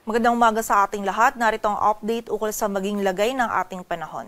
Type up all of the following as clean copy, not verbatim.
Magandang umaga sa ating lahat. Narito ang update ukol sa maging lagay ng ating panahon.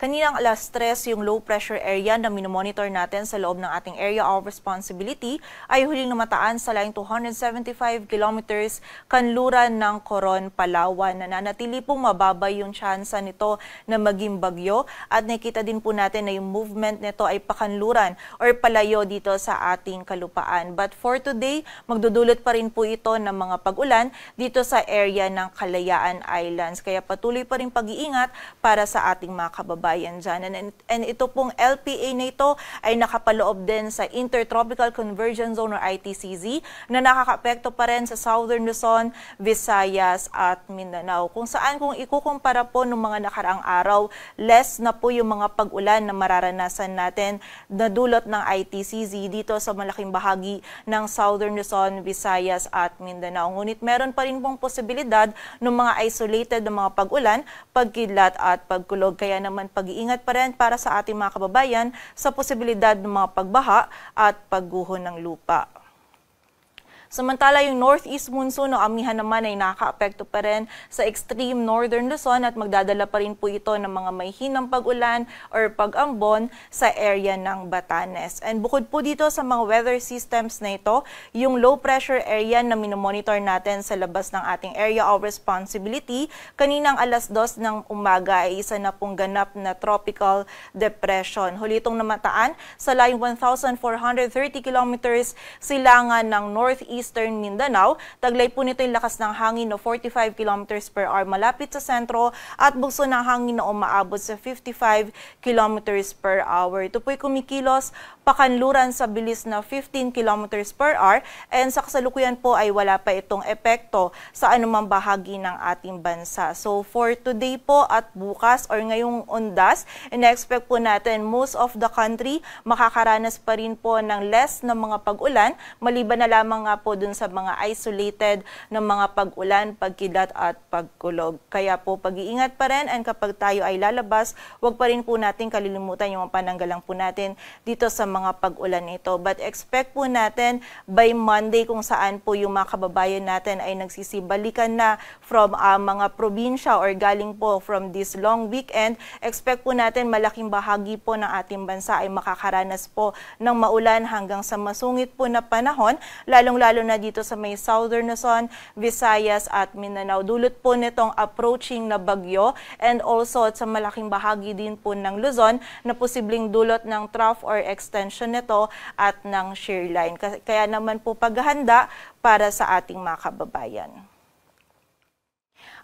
Kaninang alas 3, yung low pressure area na minomonitor natin sa loob ng ating area of responsibility ay huling namataan sa laing 275 kilometers kanluran ng Coron, Palawan. Nananatili pong mababa yung tsansa nito na maging bagyo at nakita din po natin na yung movement nito ay pakanluran or palayo dito sa ating kalupaan. But for today, magdudulot pa rin po ito ng mga pag-ulan dito sa area ng Kalayaan Islands. Kaya patuloy pa rin pag-iingat para sa ating mga kababayan dyan. And ito pong LPA na ito ay nakapaloob din sa Intertropical Convergence Zone or ITCZ na nakakaapekto pa rin sa Southern Luzon, Visayas at Mindanao. Kung saan kung ikukumpara po ng mga nakaraang araw, less na po yung mga pag-ulan na mararanasan natin na dulot ng ITCZ dito sa malaking bahagi ng Southern Luzon, Visayas at Mindanao. Ngunit meron pa rin pong posibilidad ng mga isolated na mga pag-ulan, pagkidlat at pagkulog. Kaya naman pag-iingat pa rin para sa ating mga kababayan sa posibilidad ng mga pagbaha at pagguho ng lupa. Samantala, yung northeast monsoon o amihan naman ay nakakaapekto pa rin sa extreme northern Luzon at magdadala pa rin po ito ng mga may hinang pag-ulan or pag-ambon sa area ng Batanes. And bukod po dito sa mga weather systems na ito, yung low pressure area na minomonitor natin sa labas ng ating area of responsibility, kaninang alas 2 ng umaga ay isa na pong ganap na tropical depression. Huli itong namataan sa layong 1,430 kilometers silangan ng northeast Eastern Mindanao. Taglay po nito yung lakas ng hangin na 45 kilometers per hour malapit sa sentro at bugso ng hangin na umaabot sa 55 kilometers per hour. Ito po'y kumikilos pakanluran sa bilis na 15 kilometers per hour and sa kasalukuyan po ay wala pa itong epekto sa anumang bahagi ng ating bansa. So for today po at bukas or ngayong undas, ina-expect po natin most of the country makakaranas pa rin po ng less na mga pag-ulan, maliban na lamang nga po dun sa mga isolated na mga pag-ulan, pagkilat at pagkulog. Kaya po pag-iingat pa rin and kapag tayo ay lalabas, huwag pa rin po natin kalilimutan yung pananggalang po natin dito sa mga pag-ulan nito. But expect po natin by Monday kung saan po yung mga kababayan natin ay nagsisibalikan na from mga probinsya or galing po from this long weekend. Expect po natin malaking bahagi po ng ating bansa ay makakaranas po ng maulan hanggang sa masungit po na panahon, lalong-lalo na dito sa may Southern Luzon, Visayas at Mindanao. Dulot po nitong approaching na bagyo and also sa malaking bahagi din po ng Luzon na posibleng dulot ng trough or extension nito at ng shear line. Kaya naman po paghahanda para sa ating mga kababayan.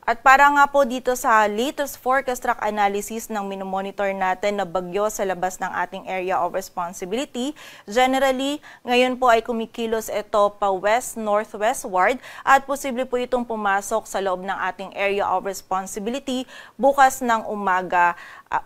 At para nga po dito sa latest forecast track analysis ng minomonitor natin na bagyo sa labas ng ating area of responsibility, generally, ngayon po ay kumikilos ito pa west-northwestward at posible po itong pumasok sa loob ng ating area of responsibility bukas ng umaga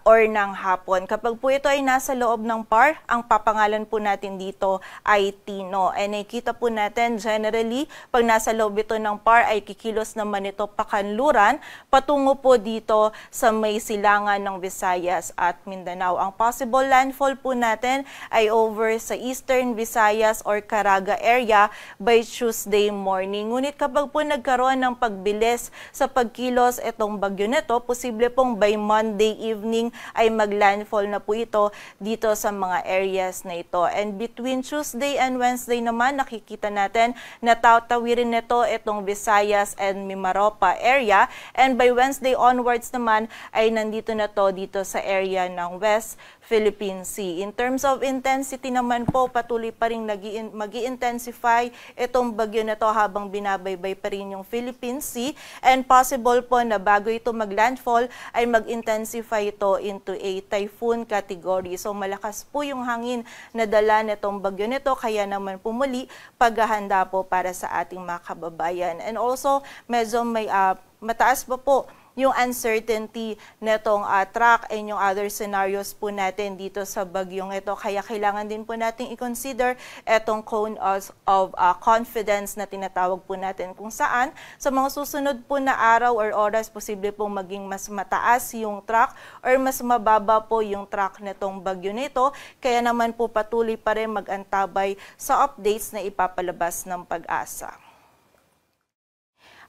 or ng hapon. Kapag po ito ay nasa loob ng PAR, ang papangalan po natin dito ay Tino. And nakikita po natin generally, pag nasa loob ito ng PAR ay kikilos naman ito pakanluran patungo po dito sa may silangan ng Visayas at Mindanao. Ang possible landfall po natin ay over sa Eastern Visayas or Caraga area by Tuesday morning. Ngunit kapag po nagkaroon ng pagbilis sa pagkilos itong bagyo nito, posible pong by Monday evening ay maglandfall na po ito dito sa mga areas na ito. And between Tuesday and Wednesday naman, nakikita natin na tatawirin nito itong Visayas and Mimaropa area. And by Wednesday onwards naman ay nandito na to dito sa area ng West Philippine Sea. In terms of intensity naman po, patuloy pa rin mag-i-intensify itong bagyo na to habang binabaybay pa rin yung Philippine Sea. And possible po na bago ito maglandfall ay mag-intensify ito into a typhoon category. So malakas po yung hangin na dala nitong bagyo nito, kaya naman pumuli paghahanda po para sa ating mga kababayan. And also, medyo may mataas pa po yung uncertainty netong track and yung other scenarios po natin dito sa bagyong ito. Kaya kailangan din po natin i-consider etong cone of confidence na tinatawag po natin, kung saan sa mga susunod po na araw or oras posible pong maging mas mataas yung track or mas mababa po yung track netong bagyo nito. Kaya naman po patuloy pa rin mag-antabay sa updates na ipapalabas ng Pag-asa.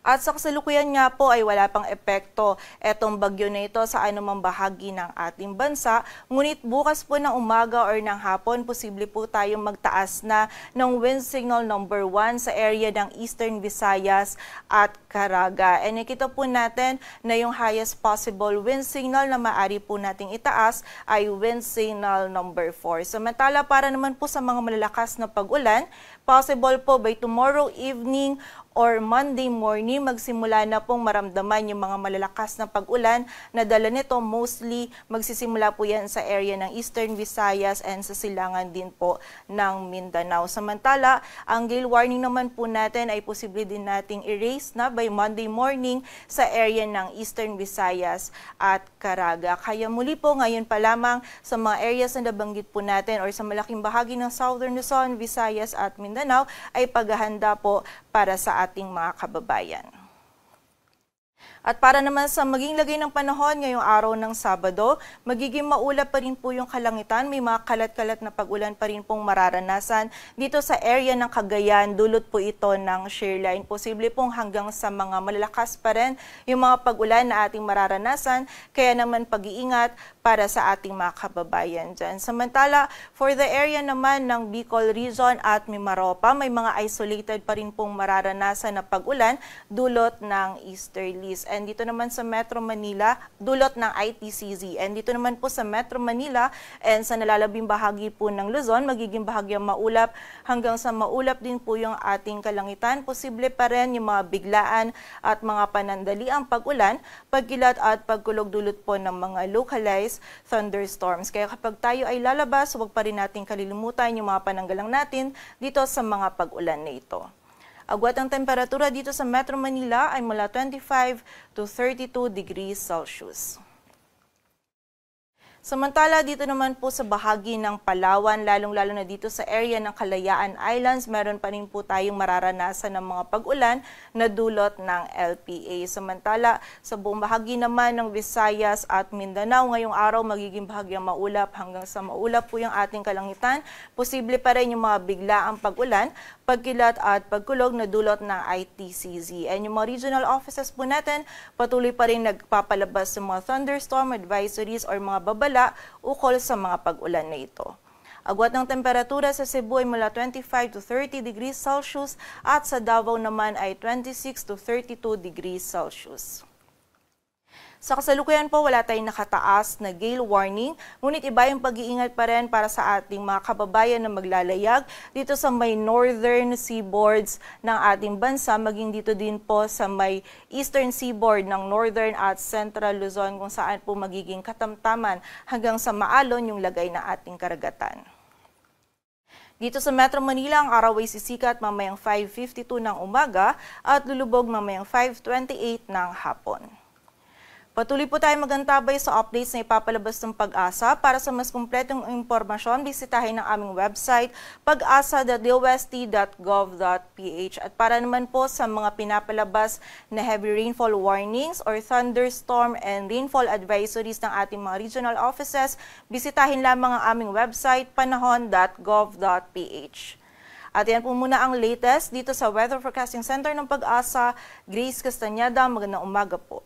At sa kasalukuyan nga po ay wala pang epekto etong bagyo na ito sa anumang bahagi ng ating bansa. Ngunit bukas po ng umaga or ng hapon, posible po tayong magtaas na ng wind signal number 1 sa area ng Eastern Visayas at Caraga. And nakita po natin na yung highest possible wind signal na maaari po nating itaas ay wind signal number 4. Samantala para naman po sa mga malalakas na pag-ulan, possible po by tomorrow evening or Monday morning, magsimula na pong maramdaman yung mga malalakas na pag-ulan na dala nito. Mostly, magsisimula po yan sa area ng Eastern Visayas and sa silangan din po ng Mindanao. Samantala, ang gale warning naman po natin ay posible din nating erase na by Monday morning sa area ng Eastern Visayas at Caraga. Kaya muli po ngayon pa lamang sa mga areas na nabanggit po natin or sa malaking bahagi ng Southern Luzon, Visayas at Mindanao ay paghahanda po para sa ating mga kababayan. At para naman sa maging lagay ng panahon ngayong araw ng Sabado, magiging maulap pa rin po yung kalangitan. May mga kalat-kalat na pag-ulan pa rin pong mararanasan dito sa area ng Cagayan. Dulot po ito ng shear line. Posible pong hanggang sa mga malalakas pa rin yung mga pag-ulan na ating mararanasan. Kaya naman pag-iingat para sa ating mga kababayan dyan. Samantala, for the area naman ng Bicol Region at Mimaropa, may mga isolated pa rin pong mararanasan na pag-ulan dulot ng easterlies. And dito naman sa Metro Manila, dulot ng ITCZ. And dito naman po sa Metro Manila and sa nalalabing bahagi po ng Luzon, magiging bahagyang maulap hanggang sa maulap din po yung ating kalangitan. Posible pa rin yung mga biglaan at mga panandaliang pag-ulan, pagkilat at pagkulog dulot po ng mga localized thunderstorms. Kaya kapag tayo ay lalabas, huwag pa rin natin kalilimutan yung mga pananggalang natin dito sa mga pag-ulan na ito. Agwat ang temperatura dito sa Metro Manila ay mula 25 to 32 degrees Celsius. Samantala, dito naman po sa bahagi ng Palawan, lalong-lalo na dito sa area ng Kalayaan Islands, meron pa rin po tayong mararanasan ng mga pag-ulan na dulot ng LPA. Samantala, sa buong bahagi naman ng Visayas at Mindanao, ngayong araw magiging bahagyang maulap hanggang sa maulap po yung ating kalangitan. Posible pa rin yung mga biglaang pag-ulan, pagkilat at pagkulog na dulot ng ITCZ. And yung mga regional offices po natin, patuloy pa rin nagpapalabas ng mga thunderstorm advisories or mga babala ukol sa mga pag-ulan na ito. Agwat ng temperatura sa Cebu ay mula 25 to 30 degrees Celsius at sa Davao naman ay 26 to 32 degrees Celsius. Sa kasalukuyan po, wala tayong nakataas na gale warning, ngunit iba yung pag-iingat pa rin para sa ating mga kababayan na maglalayag dito sa may northern seaboards ng ating bansa, maging dito din po sa may eastern seaboard ng northern at central Luzon kung saan po magiging katamtaman hanggang sa maalon yung lagay na ating karagatan. Dito sa Metro Manila, ang araw ay sisikat mamayang 5:52 ng umaga at lulubog mamayang 5:28 ng hapon. Patuloy po tayo magantabay sa updates na ipapalabas ng Pag-asa. Para sa mas kumpletong impormasyon, bisitahin ang aming website pag-asa.dowst.gov.ph. At para naman po sa mga pinapalabas na heavy rainfall warnings or thunderstorm and rainfall advisories ng ating mga regional offices, bisitahin lamang ang aming website panahon.gov.ph. At yan po muna ang latest dito sa Weather Forecasting Center ng Pag-asa. Grace Castañeda, magandang umaga po.